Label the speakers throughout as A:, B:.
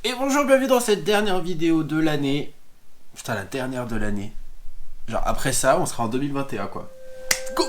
A: Et bonjour, bienvenue dans cette dernière vidéo de l'année. Putain, la dernière de l'année. Genre après ça, on sera en 2021 quoi. Go!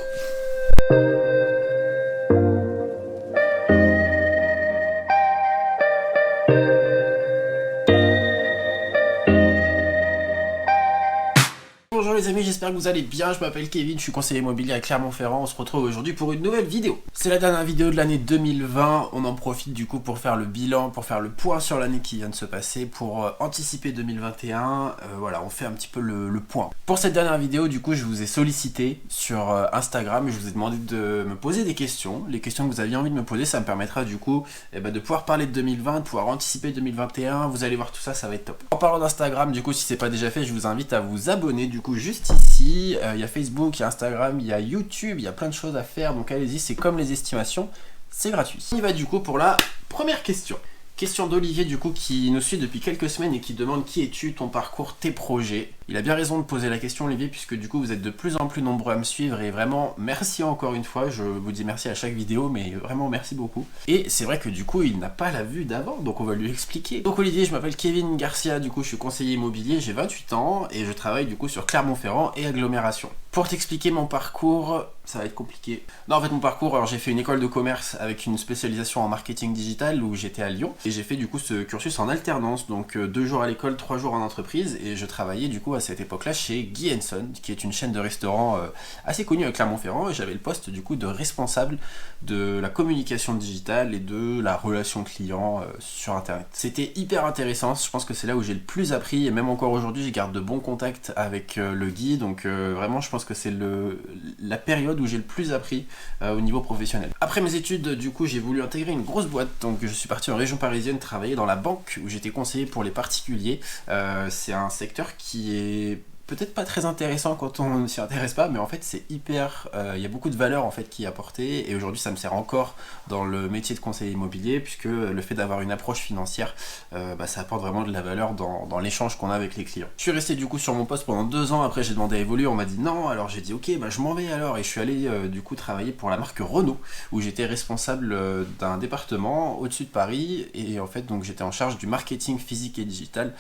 A: Bonjour les amis, j'espère que vous allez bien, je m'appelle Kevin, je suis conseiller immobilier à Clermont-Ferrand, on se retrouve aujourd'hui pour une nouvelle vidéo. C'est la dernière vidéo de l'année 2020, on en profite du coup pour faire le bilan, pour faire le point sur l'année qui vient de se passer, pour anticiper 2021, voilà, on fait un petit peu le point. Pour cette dernière vidéo, du coup, je vous ai sollicité sur Instagram, je vous ai demandé de me poser des questions, les questions que vous aviez envie de me poser, ça me permettra du coup de pouvoir parler de 2020, de pouvoir anticiper 2021, vous allez voir tout ça, ça va être top. En parlant d'Instagram, du coup, si c'est pas déjà fait, je vous invite à vous abonner, du coup, juste ici, il y a Facebook, il y a Instagram, il y a YouTube, il y a plein de choses à faire, donc allez-y, c'est comme les estimations, c'est gratuit. On y va du coup pour la première question. Question d'Olivier du coup qui nous suit depuis quelques semaines et qui demande qui es-tu, ton parcours, tes projets. Il a bien raison de poser la question Olivier puisque du coup vous êtes de plus en plus nombreux à me suivre et vraiment merci encore une fois, je vous dis merci à chaque vidéo mais vraiment merci beaucoup. Et c'est vrai que du coup il n'a pas la vue d'avant donc on va lui expliquer. Donc Olivier, je m'appelle Kevin Garcia, du coup je suis conseiller immobilier, j'ai 28 ans et je travaille du coup sur Clermont-Ferrand et agglomération. Pour t'expliquer mon parcours, ça va être compliqué. Non en fait mon parcours, alors j'ai fait une école de commerce avec une spécialisation en marketing digital où j'étais à Lyon et j'ai fait du coup ce cursus en alternance, donc 2 jours à l'école, 3 jours en entreprise et je travaillais du coup à cette époque-là chez Guy & Son qui est une chaîne de restaurants assez connue à Clermont-Ferrand et j'avais le poste du coup de responsable de la communication digitale et de la relation client sur internet. C'était hyper intéressant, je pense que c'est là où j'ai le plus appris et même encore aujourd'hui je garde de bons contacts avec le Guy, donc vraiment je pense que c'est la période où j'ai le plus appris au niveau professionnel. Après mes études, du coup, j'ai voulu intégrer une grosse boîte, donc je suis parti en région parisienne travailler dans la banque où j'étais conseiller pour les particuliers. C'est un secteur qui est peut-être pas très intéressant quand on ne s'y intéresse pas, mais en fait c'est hyper, il y a beaucoup de valeur en fait qui est apportée et aujourd'hui ça me sert encore dans le métier de conseiller immobilier puisque le fait d'avoir une approche financière, ça apporte vraiment de la valeur dans l'échange qu'on a avec les clients. Je suis resté du coup sur mon poste pendant 2 ans, après j'ai demandé à évoluer, on m'a dit non, alors j'ai dit ok, je m'en vais alors et je suis allé du coup travailler pour la marque Renault où j'étais responsable d'un département au-dessus de Paris et en fait donc j'étais en charge du marketing physique et digital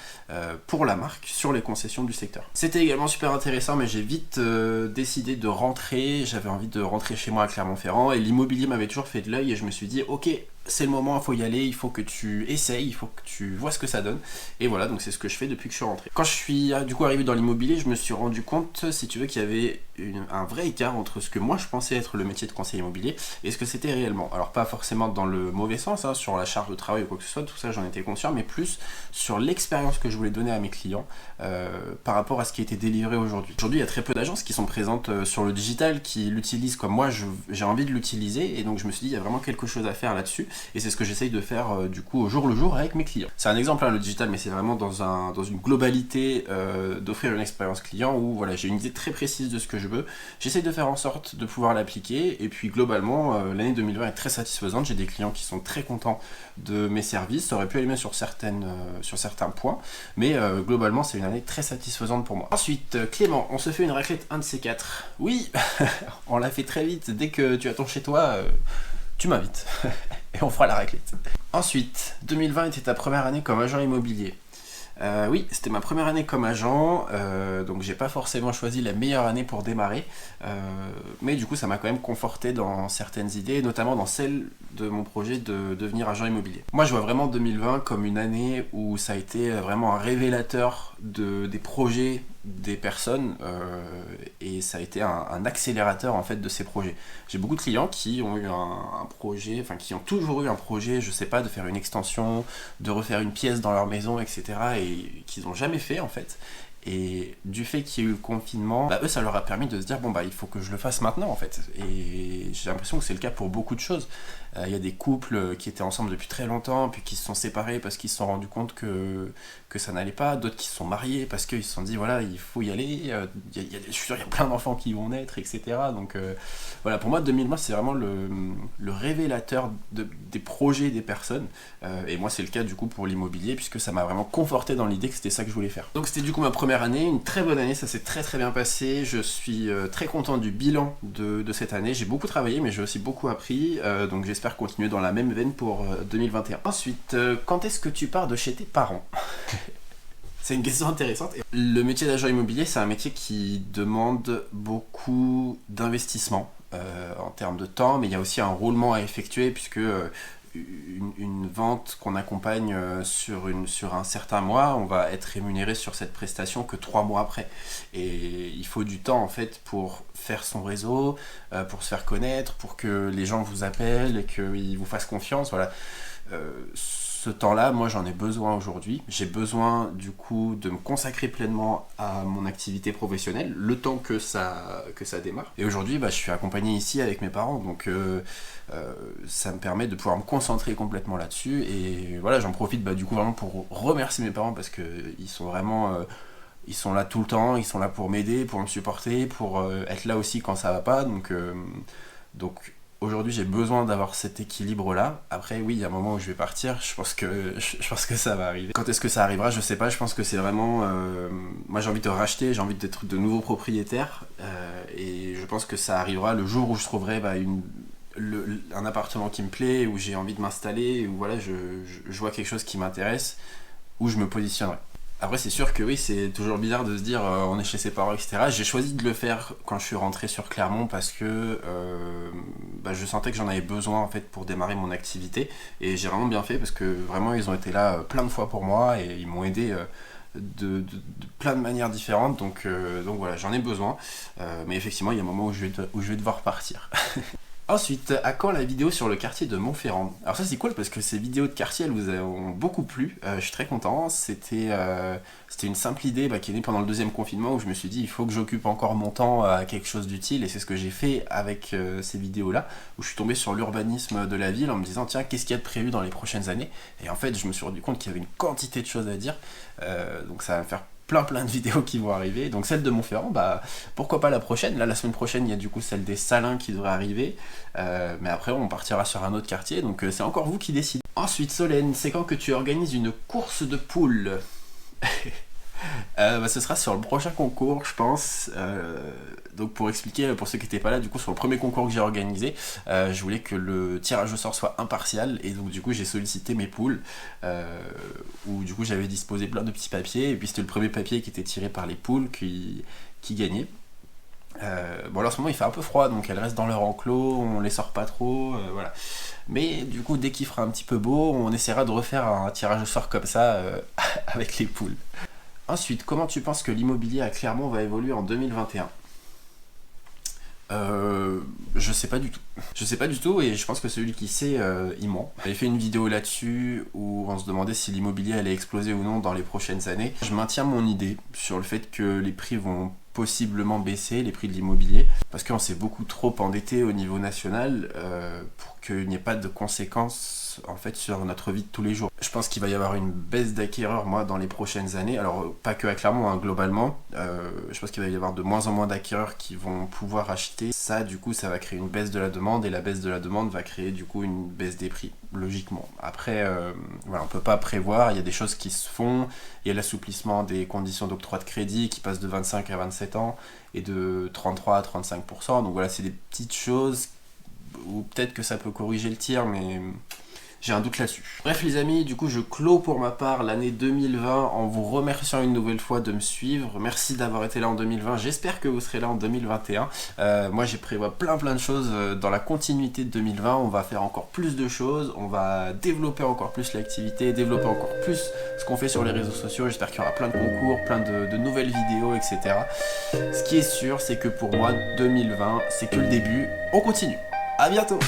A: pour la marque sur les concessions du secteur. C'était également super intéressant mais j'ai vite décidé de rentrer, j'avais envie de rentrer chez moi à Clermont-Ferrand et l'immobilier m'avait toujours fait de l'œil et je me suis dit ok, c'est le moment, il faut y aller, il faut que tu essayes, il faut que tu vois ce que ça donne. Et voilà, donc c'est ce que je fais depuis que je suis rentré. Quand je suis du coup arrivé dans l'immobilier, je me suis rendu compte, si tu veux, qu'il y avait un vrai écart entre ce que moi je pensais être le métier de conseiller immobilier et ce que c'était réellement. Alors pas forcément dans le mauvais sens, hein, sur la charge de travail ou quoi que ce soit, tout ça j'en étais conscient, mais plus sur l'expérience que je voulais donner à mes clients par rapport à ce qui était délivré aujourd'hui. Aujourd'hui, il y a très peu d'agences qui sont présentes sur le digital, qui l'utilisent comme moi j'ai envie de l'utiliser, et donc je me suis dit, il y a vraiment quelque chose à faire là-dessus. Et c'est ce que j'essaye de faire du coup au jour le jour avec mes clients. C'est un exemple le digital, mais c'est vraiment dans une globalité d'offrir une expérience client où voilà, j'ai une idée très précise de ce que je veux. J'essaye de faire en sorte de pouvoir l'appliquer et puis globalement l'année 2020 est très satisfaisante. J'ai des clients qui sont très contents de mes services. Ça aurait pu aller même sur certains points, mais globalement c'est une année très satisfaisante pour moi. Ensuite Clément, on se fait une raclette, un de ces quatre. Oui, on l'a fait très vite. Dès que tu attends chez toi, tu m'invites. Et on fera la raclette. Ensuite, 2020 était ta première année comme agent immobilier. Oui, c'était ma première année comme agent, donc j'ai pas forcément choisi la meilleure année pour démarrer, mais du coup ça m'a quand même conforté dans certaines idées, notamment dans celle de mon projet de devenir agent immobilier. Moi je vois vraiment 2020 comme une année où ça a été vraiment un révélateur des projets des personnes et ça a été un accélérateur en fait de ces projets. J'ai beaucoup de clients qui ont eu un projet, enfin qui ont toujours eu un projet, je sais pas, de faire une extension, de refaire une pièce dans leur maison, etc. et qu'ils n'ont jamais fait en fait. Et du fait qu'il y a eu le confinement, eux ça leur a permis de se dire il faut que je le fasse maintenant en fait. Et j'ai l'impression que c'est le cas pour beaucoup de choses. Il y a des couples qui étaient ensemble depuis très longtemps, puis qui se sont séparés parce qu'ils se sont rendus compte que ça n'allait pas, d'autres qui se sont mariés parce qu'ils se sont dit voilà, il faut y aller, je suis sûr il y a plein d'enfants qui vont naître, etc. Donc voilà, pour moi 2020 c'est vraiment le révélateur des projets des personnes, et moi c'est le cas du coup pour l'immobilier puisque ça m'a vraiment conforté dans l'idée que c'était ça que je voulais faire. Donc c'était du coup ma première première année, une très bonne année, ça s'est très bien passé. Je suis très content du bilan de cette année. J'ai beaucoup travaillé, mais j'ai aussi beaucoup appris, donc j'espère continuer dans la même veine pour 2021. Ensuite, quand est-ce que tu pars de chez tes parents? C'est une question intéressante. Le métier d'agent immobilier, c'est un métier qui demande beaucoup d'investissement en termes de temps, mais il y a aussi un roulement à effectuer, puisque une vente qu'on accompagne sur un certain mois, on va être rémunéré sur cette prestation que 3 mois après. Et il faut du temps en fait pour faire son réseau, pour se faire connaître, pour que les gens vous appellent et qu'ils vous fassent confiance. Voilà. Ce temps-là, moi j'en ai besoin aujourd'hui. J'ai besoin du coup de me consacrer pleinement à mon activité professionnelle, le temps que ça démarre. Et aujourd'hui, je suis accompagné ici avec mes parents, donc ça me permet de pouvoir me concentrer complètement là-dessus. Et voilà, j'en profite du coup vraiment pour remercier mes parents parce qu'ils sont vraiment... ils sont là tout le temps, ils sont là pour m'aider, pour me supporter, pour être là aussi quand ça va pas. Donc aujourd'hui, j'ai besoin d'avoir cet équilibre-là. Après, oui, il y a un moment où je vais partir. Je pense que ça va arriver. Quand est-ce que ça arrivera? Je sais pas. Je pense que c'est vraiment... moi, j'ai envie de racheter. J'ai envie d'être de nouveaux propriétaires. Et je pense que ça arrivera le jour où je trouverai un appartement qui me plaît, où j'ai envie de m'installer, où voilà, je vois quelque chose qui m'intéresse, où je me positionnerai. Après, c'est sûr que oui, c'est toujours bizarre de se dire on est chez ses parents, etc. J'ai choisi de le faire quand je suis rentré sur Clermont parce que je sentais que j'en avais besoin en fait pour démarrer mon activité. Et j'ai vraiment bien fait parce que vraiment ils ont été là plein de fois pour moi et ils m'ont aidé de plein de manières différentes. Donc voilà, j'en ai besoin. Mais effectivement, il y a un moment où je vais devoir partir. Ensuite, à quand la vidéo sur le quartier de Montferrand? Alors ça c'est cool parce que ces vidéos de quartier elles vous ont beaucoup plu, je suis très content. C'était une simple idée qui est née pendant le deuxième confinement où je me suis dit il faut que j'occupe encore mon temps à quelque chose d'utile et c'est ce que j'ai fait avec ces vidéos là où je suis tombé sur l'urbanisme de la ville en me disant tiens qu'est-ce qu'il y a de prévu dans les prochaines années et en fait je me suis rendu compte qu'il y avait une quantité de choses à dire donc ça va me faire plein de vidéos qui vont arriver. Donc celle de Montferrand, pourquoi pas la prochaine. Là la semaine prochaine il y a du coup celle des Salins qui devrait arriver, mais après on partira sur un autre quartier, donc c'est encore vous qui décidez. Ensuite Solène, c'est quand que tu organises une course de poules? Ce sera sur le prochain concours je pense. Donc pour expliquer pour ceux qui n'étaient pas là, du coup sur le premier concours que j'ai organisé, je voulais que le tirage au sort soit impartial et donc du coup j'ai sollicité mes poules où du coup j'avais disposé plein de petits papiers et puis c'était le premier papier qui était tiré par les poules qui gagnait. Bon alors en ce moment il fait un peu froid donc elles restent dans leur enclos, on les sort pas trop, voilà. Mais du coup dès qu'il fera un petit peu beau on essaiera de refaire un tirage au sort comme ça avec les poules. Ensuite, comment tu penses que l'immobilier à Clermont va évoluer en 2021? Je sais pas du tout. Je sais pas du tout et je pense que celui qui sait, il ment. J'avais fait une vidéo là-dessus où on se demandait si l'immobilier allait exploser ou non dans les prochaines années. Je maintiens mon idée sur le fait que les prix vont possiblement baisser, les prix de l'immobilier, parce qu'on s'est beaucoup trop endetté au niveau national pour qu'il n'y ait pas de conséquences en fait sur notre vie de tous les jours. Je pense qu'il va y avoir une baisse d'acquéreurs moi dans les prochaines années, alors pas que à Clermont hein, globalement, je pense qu'il va y avoir de moins en moins d'acquéreurs qui vont pouvoir acheter. Ça du coup ça va créer une baisse de la demande et la baisse de la demande va créer du coup une baisse des prix, logiquement. Après voilà, on peut pas prévoir, il y a des choses qui se font, il y a l'assouplissement des conditions d'octroi de crédit qui passe de 25 à 27 ans et de 33 à 35%, donc voilà c'est des petites choses où peut-être que ça peut corriger le tir mais j'ai un doute là-dessus. Bref les amis, du coup je clôt pour ma part l'année 2020 en vous remerciant une nouvelle fois de me suivre. Merci d'avoir été là en 2020, j'espère que vous serez là en 2021. Moi j'ai prévu plein de choses dans la continuité de 2020, on va faire encore plus de choses, on va développer encore plus l'activité, développer encore plus ce qu'on fait sur les réseaux sociaux, j'espère qu'il y aura plein de concours, plein de nouvelles vidéos, etc. Ce qui est sûr, c'est que pour moi 2020 c'est que le début, on continue. À bientôt.